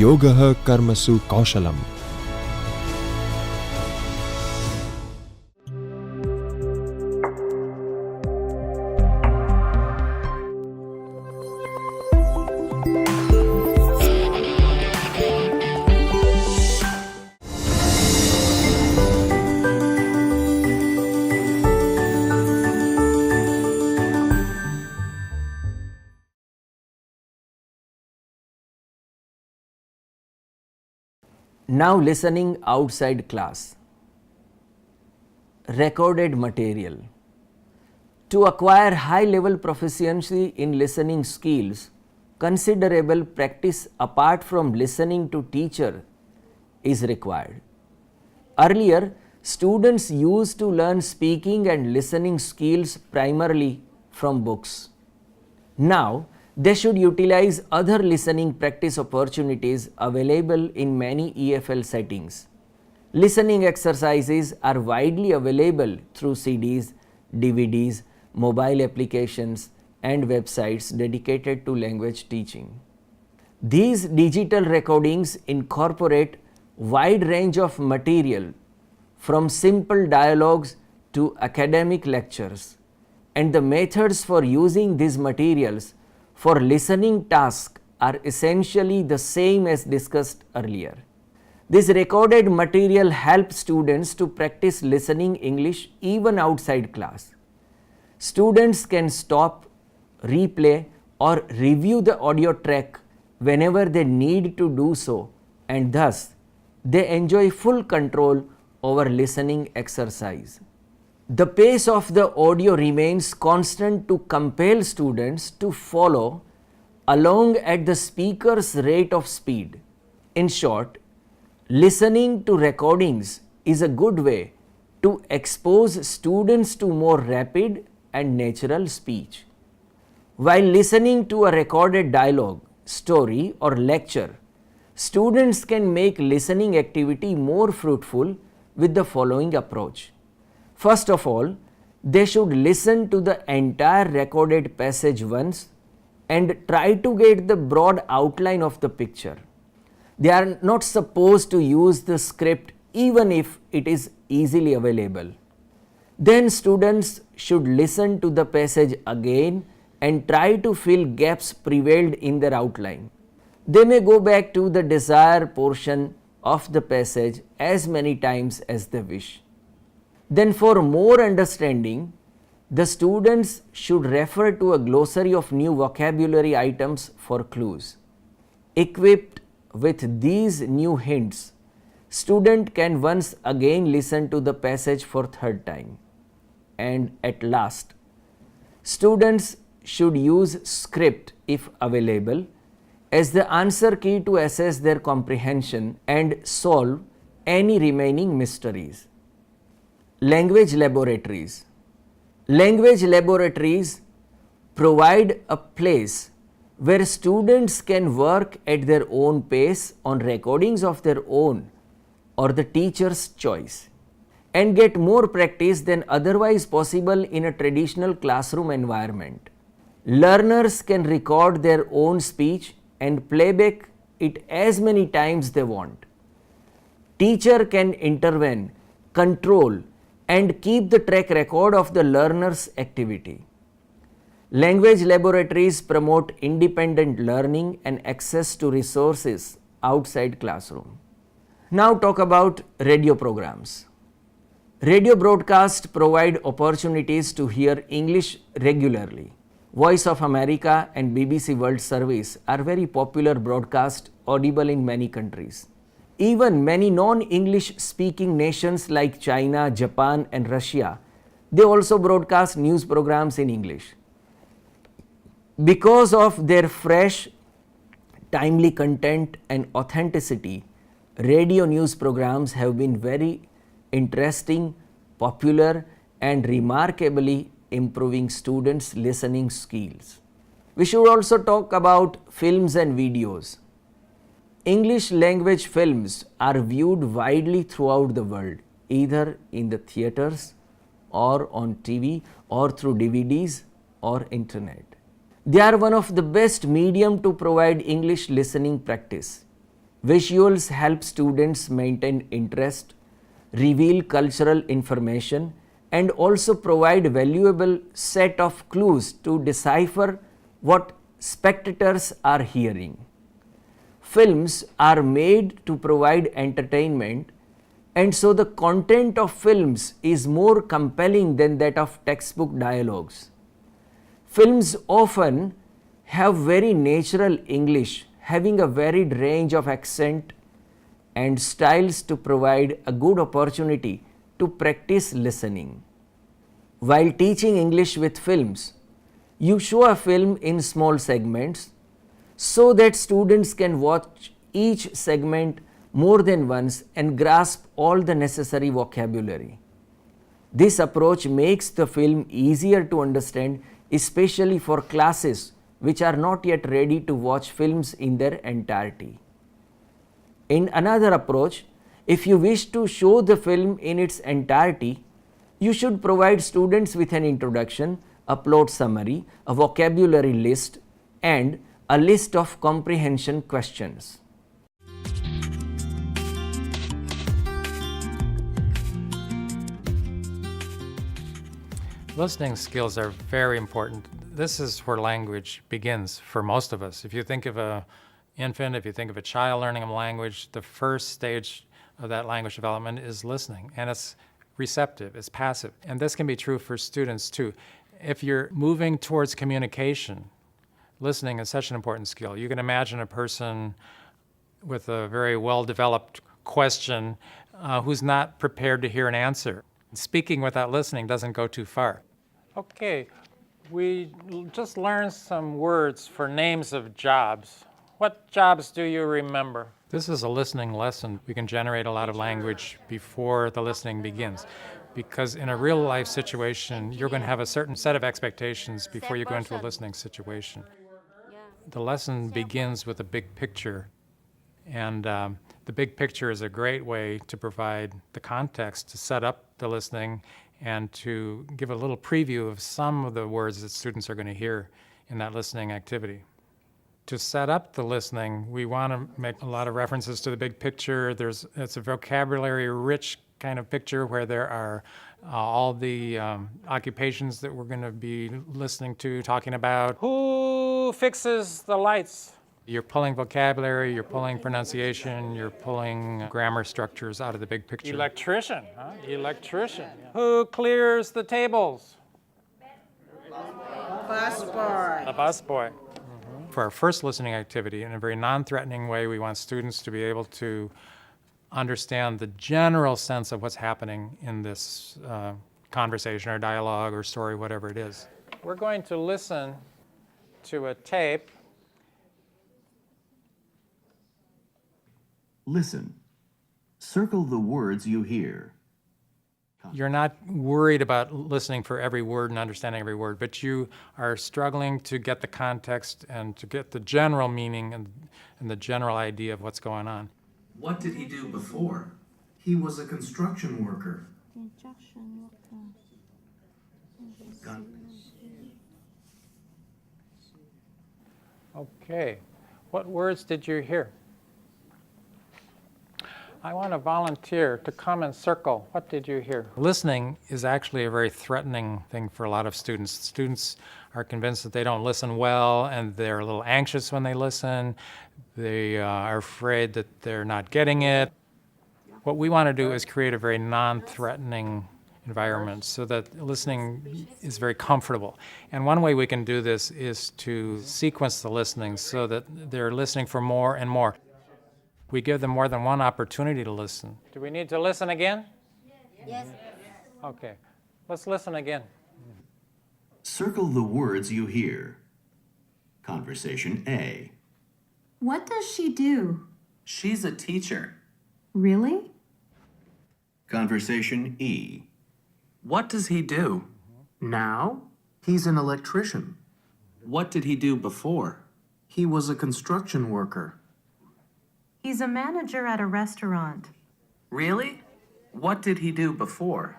Yogah Karmasu Kaushalam. Now listening outside class. Recorded material. To acquire high-level proficiency in listening skills, considerable practice apart from listening to teacher is required. Earlier, students used to learn speaking and listening skills primarily from books. Now, they should utilize other listening practice opportunities available in many EFL settings. Listening exercises are widely available through CDs, DVDs, mobile applications, and websites dedicated to language teaching. These digital recordings incorporate wide range of material from simple dialogues to academic lectures, and the methods for using these materials for listening tasks are essentially the same as discussed earlier. This recorded material helps students to practice listening English even outside class. Students can stop, replay, or review the audio track whenever they need to do so, and thus they enjoy full control over listening exercise. The pace of the audio remains constant to compel students to follow along at the speaker's rate of speed. In short, listening to recordings is a good way to expose students to more rapid and natural speech. While listening to a recorded dialogue, story, or lecture, students can make listening activity more fruitful with the following approach. First of all, they should listen to the entire recorded passage once and try to get the broad outline of the picture. They are not supposed to use the script even if it is easily available. Then students should listen to the passage again and try to fill gaps prevailed in their outline. They may go back to the desired portion of the passage as many times as they wish. Then for more understanding, the students should refer to a glossary of new vocabulary items for clues. Equipped with these new hints, student can once again listen to the passage for third time. And at last, students should use script if available as the answer key to assess their comprehension and solve any remaining mysteries. Language laboratories. Language laboratories provide a place where students can work at their own pace on recordings of their own or the teacher's choice and get more practice than otherwise possible in a traditional classroom environment. Learners can record their own speech and playback it as many times they want. Teacher can intervene, control, and keep the track record of the learner's activity. Language laboratories promote independent learning and access to resources outside classroom. Now talk about radio programs. Radio broadcasts provide opportunities to hear English regularly. Voice of America and BBC World Service are very popular broadcasts audible in many countries. Even many non-English speaking nations like China, Japan and Russia, they also broadcast news programs in English. Because of their fresh, timely content and authenticity, radio news programs have been very interesting, popular and remarkably improving students' listening skills. We should also talk about films and videos. English language films are viewed widely throughout the world, either in the theaters or on TV or through DVDs or internet. They are one of the best medium to provide English listening practice. Visuals help students maintain interest, reveal cultural information, and also provide valuable set of clues to decipher what spectators are hearing. Films are made to provide entertainment, and so the content of films is more compelling than that of textbook dialogues. Films often have very natural English, having a varied range of accent and styles to provide a good opportunity to practice listening. While teaching English with films, you show a film in small segments so that students can watch each segment more than once and grasp all the necessary vocabulary. This approach makes the film easier to understand, especially for classes which are not yet ready to watch films in their entirety. In another approach, if you wish to show the film in its entirety, you should provide students with an introduction, a plot summary, a vocabulary list, and a list of comprehension questions. Listening skills are very important. This is where language begins for most of us. If you think of an infant, if you think of a child learning a language, the first stage of that language development is listening, and it's receptive, it's passive. And this can be true for students too. If you're moving towards communication, listening is such an important skill. You can imagine a person with a very well-developed question who's not prepared to hear an answer. Speaking without listening doesn't go too far. Okay, we just learned some words for names of jobs. What jobs do you remember? This is a listening lesson. We can generate a lot of language before the listening begins. Because in a real life situation, you're going to have a certain set of expectations before you go into a listening situation. The lesson begins with a big picture. And the big picture is a great way to provide the context to set up the listening and to give a little preview of some of the words that students are going to hear in that listening activity. To set up the listening, we want to make a lot of references to the big picture. It's a vocabulary-rich kind of picture where there are all the occupations that we're going to be listening to, talking about. Who fixes the lights? You're pulling vocabulary, you're pulling pronunciation, you're pulling grammar structures out of the big picture. Electrician, huh? Electrician. Yeah. Who clears the tables? Busboy. A busboy. Mm-hmm. For our first listening activity, in a very non-threatening way, we want students to be able to understand the general sense of what's happening in this conversation or dialogue or story, whatever it is. We're going to listen to a tape. Listen. Circle the words you hear. You're not worried about listening for every word and understanding every word, but you are struggling to get the context and to get the general meaning and the general idea of what's going on. What did he do before? He was a construction worker. Okay. What words did you hear? I want to volunteer to come and circle. What did you hear? Listening is actually a very threatening thing for a lot of students. Students are convinced that they don't listen well, and they're a little anxious when they listen. They are afraid that they're not getting it. What we want to do is create a very non-threatening environment so that listening is very comfortable. And one way we can do this is to sequence the listening so that they're listening for more and more. We give them more than one opportunity to listen. Do we need to listen again? Yes. Okay, let's listen again. Circle the words you hear. Conversation A. What does she do? She's a teacher. Really? Conversation E. What does he do? Now, he's an electrician. What did he do before? He was a construction worker. He's a manager at a restaurant. Really? What did he do before?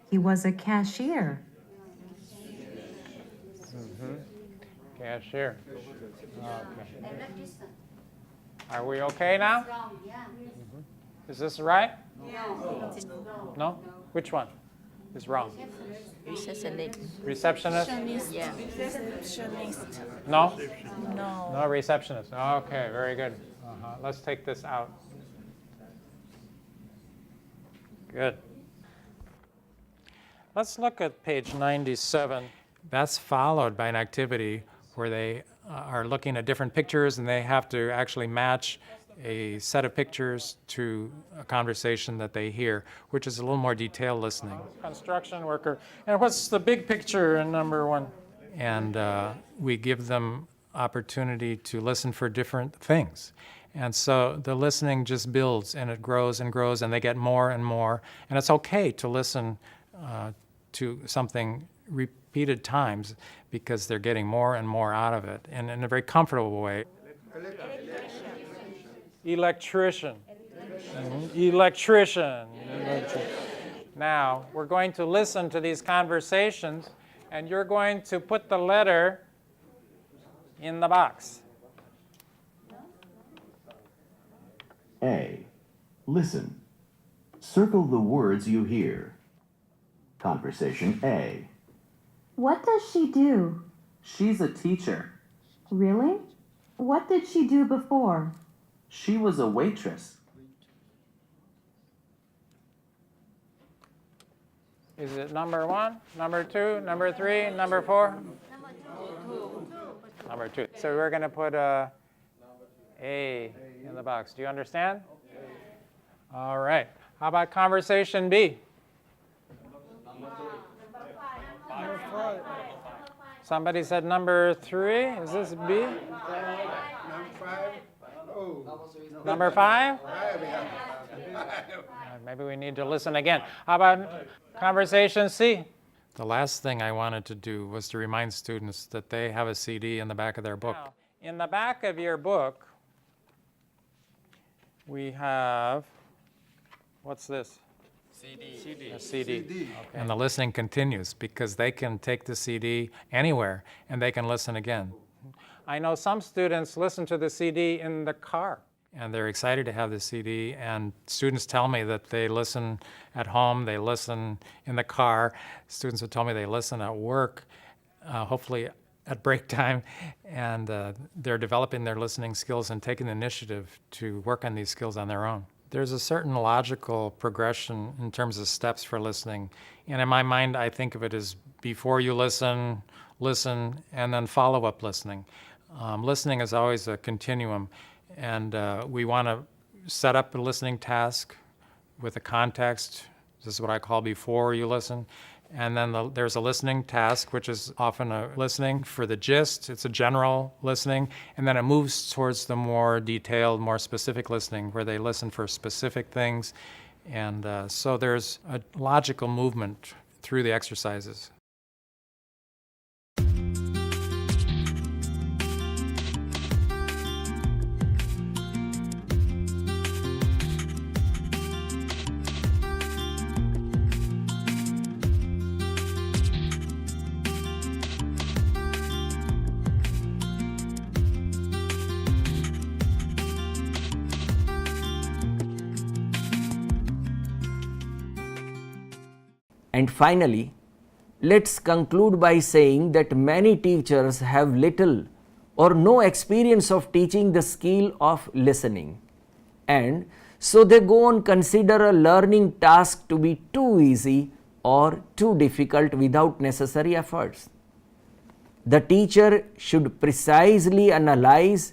He was a cashier. Cashier. Okay. Are we okay now? Is this right? No? Which one is wrong? Receptionist. Receptionist? Yeah. No? No. No receptionist. Okay, very good. Let's take this out. Good. Let's look at page 97. That's followed by an activity where they are looking at different pictures and they have to actually match a set of pictures to a conversation that they hear, which is a little more detailed listening. Construction worker. And what's the big picture in number one? And we give them opportunity to listen for different things. And so the listening just builds and it grows and grows and they get more and more. And it's okay to listen to something repeated times because they're getting more and more out of it and in a very comfortable way. Electrician. Electrician. Now, we're going to listen to these conversations and you're going to put the letter in the box. A. Listen. Circle the words you hear. Conversation A. What does she do? She's a teacher. Really? What did she do before? She was a waitress. Is it number one, number two, number three, number four? Number two. So we're going to put a in the box. Do you understand? All right. How about conversation B? Somebody said number three. Is this B? Number five? Maybe we need to listen again. How about conversation C? The last thing I wanted to do was to remind students that they have a CD in the back of their book. Now, in the back of your book, we have, what's this? CD. A CD. Okay. And the listening continues because they can take the CD anywhere and they can listen again. I know some students listen to the CD in the car and they're excited to have the CD, and students tell me that they listen at home, they listen in the car. Students have told me they listen at work, hopefully at break time, and they're developing their listening skills and taking the initiative to work on these skills on their own. There's a certain logical progression in terms of steps for listening. And in my mind, I think of it as before you listen, and then follow-up listening. Listening is always a continuum, and we want to set up a listening task with a context. This is what I call before you listen. And then there's a listening task, which is often a listening for the gist. It's a general listening. And then it moves towards the more detailed, more specific listening, where they listen for specific things. And so there's a logical movement through the exercises. And finally, let's conclude by saying that many teachers have little or no experience of teaching the skill of listening, and so they go on consider a learning task to be too easy or too difficult without necessary efforts. The teacher should precisely analyze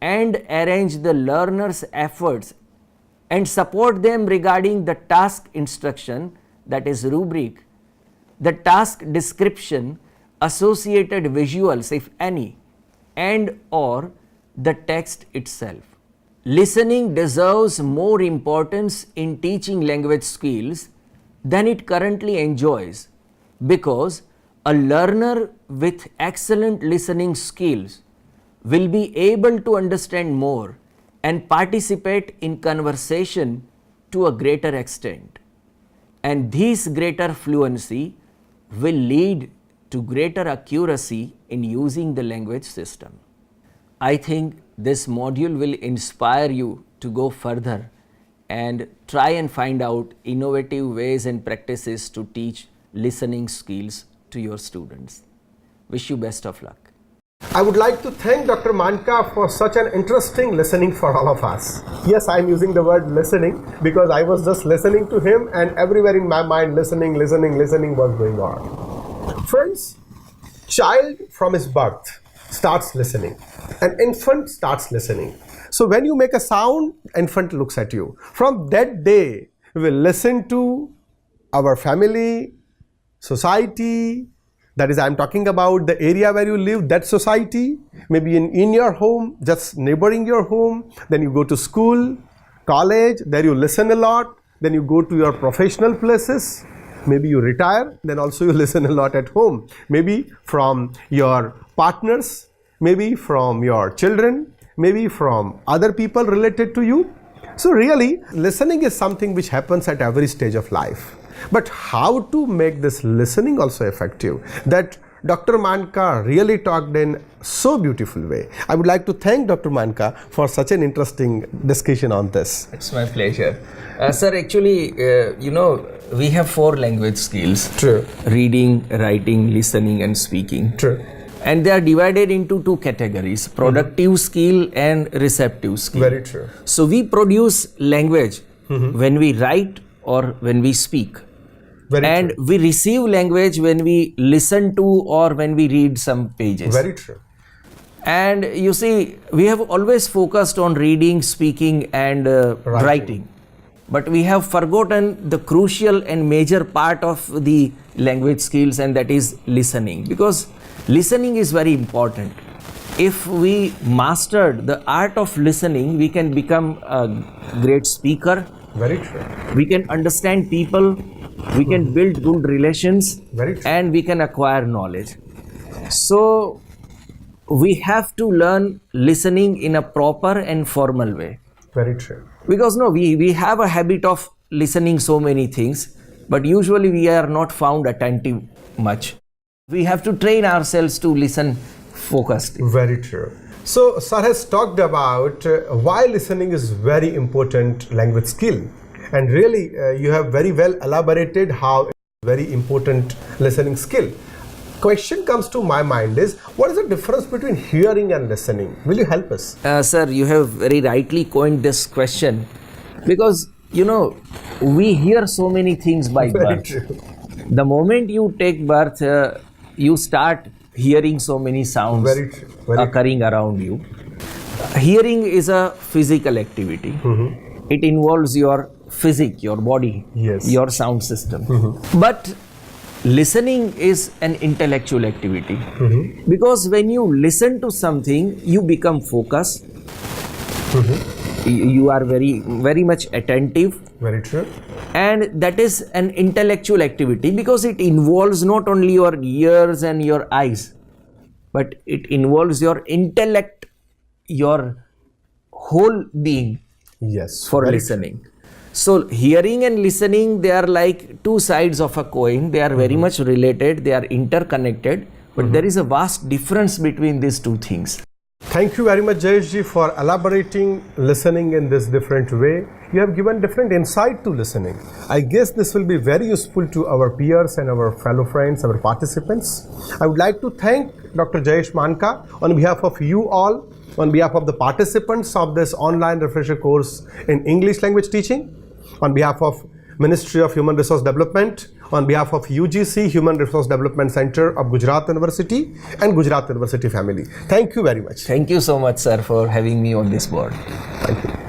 and arrange the learner's efforts and support them regarding the task instruction, that is rubric, the task description, associated visuals if any, and or the text itself. Listening deserves more importance in teaching language skills than it currently enjoys, because a learner with excellent listening skills will be able to understand more and participate in conversation to a greater extent. And this greater fluency will lead to greater accuracy in using the language system. I think this module will inspire you to go further and try and find out innovative ways and practices to teach listening skills to your students. Wish you best of luck. I would like to thank Dr. Manka for such an interesting listening for all of us. Yes, I'm using the word listening because I was just listening to him and everywhere in my mind listening was going on. Friends, child from his birth starts listening. An infant starts listening. So when you make a sound, infant looks at you. From that day, we will listen to our family, society, that is, I'm talking about the area where you live, that society, maybe in your home, just neighboring your home. Then you go to school, college, there you listen a lot. Then you go to your professional places. Maybe you retire, then also you listen a lot at home. Maybe from your partners, maybe from your children, maybe from other people related to you. So really, listening is something which happens at every stage of life. But how to make this listening also effective? That Dr. Manka really talked in so beautiful way. I would like to thank Dr. Manka for such an interesting discussion on this. It's my pleasure. Sir, actually, we have 4 language skills. True. Reading, writing, listening and speaking. True. And they are divided into 2 categories, productive skill and receptive skill. Very true. So we produce language when we write or when we speak. Very true. We receive language when we listen to or when we read some pages. Very true. And you see, we have always focused on reading, speaking and writing. But we have forgotten the crucial and major part of the language skills, and that is listening. Because listening is very important. If we mastered the art of listening, we can become a great speaker. Very true. We can understand people, we can build good relations, Very true. and we can acquire knowledge. So we have to learn listening in a proper and formal way. Very true. Because we have a habit of listening so many things, but usually we are not found attentive much. We have to train ourselves to listen focused. Very true. So, sir has talked about why listening is very important language skill. And really, you have very well elaborated how it's a very important listening skill. Question comes to my mind is, what is the difference between hearing and listening? Will you help us? Sir, you have very rightly coined this question because, we hear so many things by Very birth. true. The moment you take birth, you start hearing so many sounds Very true. Very occurring around you. Hearing is a physical activity. It involves your physique, your body, Yes. your sound system. But listening is an intellectual activity. Because when you listen to something, you become focused. You are very, very much attentive. Very true. And that is an intellectual activity because it involves not only your ears and your eyes, but it involves your intellect, your whole being Yes. for very listening. So hearing and listening, they are like 2 sides of a coin. They are very much related, they are interconnected, but there is a vast difference between these 2 things. Thank you very much, Jagdish, for elaborating listening in this different way. You have given different insight to listening. I guess this will be very useful to our peers and our fellow friends, our participants. I would like to thank Dr. Jayesh Manka on behalf of you all, on behalf of the participants of this online refresher course in English language teaching, on behalf of Ministry of Human Resource Development, on behalf of UGC Human Resource Development Center of Gujarat University and Gujarat University family. Thank you very much. Thank you so much, sir, for having me on this board. Thank you.